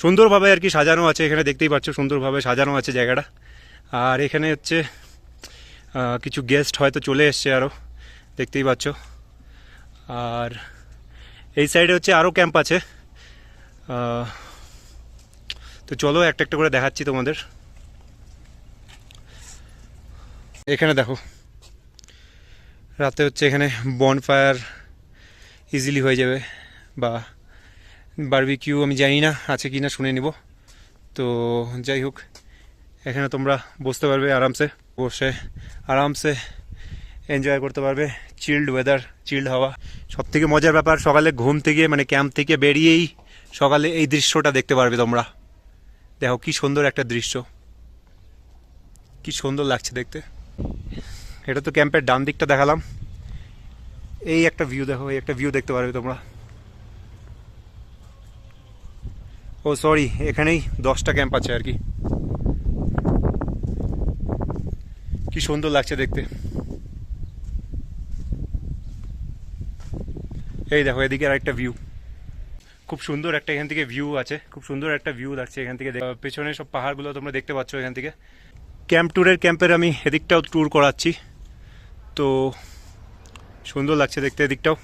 সুন্দরভাবে আর কি সাজানো আছে, এখানে দেখতেই পাচ্ছ সুন্দরভাবে সাজানো আছে জায়গাটা। আর এখানে হচ্ছে কিছু গেস্ট হয়তো চলে এসছে আরও, দেখতেই পাচ্ছ। আর এই সাইডে হচ্ছে আরও ক্যাম্প আছে, তো চলো একটা একটা করে দেখাচ্ছি তোমাদের। এখানে দেখো রাতে হচ্ছে এখানে বনফায়ার ইজিলি হয়ে যাবে, বা বারবিকিউ আমি জানি না আছে কি না, শুনে নিব। তো যাই হোক, এখানে তোমরা বসতে পারবে আরামসে, বসে আরামসে এনজয় করতে পারবে চিল্ড ওয়েদার, চিল্ড হাওয়া। সবথেকে মজার ব্যাপার, সকালে ঘুম থেকে মানে ক্যাম্প থেকে বেরিয়েই সকালে এই দৃশ্যটা দেখতে পারবে তোমরা। দেখো কি সুন্দর একটা দৃশ্য, কি সুন্দর লাগছে দেখতে। এটা তো ক্যাম্পের ডান দিকটা দেখালাম, এই একটা ভিউ দেখো, এই একটা ভিউ দেখতে পারবে তোমরা। ও সরি, এখানেই 10টা ক্যাম্প আছে আর কি। কি সুন্দর লাগছে দেখতে। এই দেখো এদিকে আর একটা ভিউ, খুব সুন্দর একটা এখান থেকে ভিউ আছে, খুব সুন্দর একটা ভিউ লাগছে এখান থেকে। পেছনে সব পাহাড়গুলো তোমরা দেখতে পাচ্ছ এখান থেকে। ক্যাম্প ট্যুরের ক্যাম্পের আমি এদিকটাও ট্যুর করাচ্ছি, তো সুন্দর লাগছে দেখতে এদিকটাও।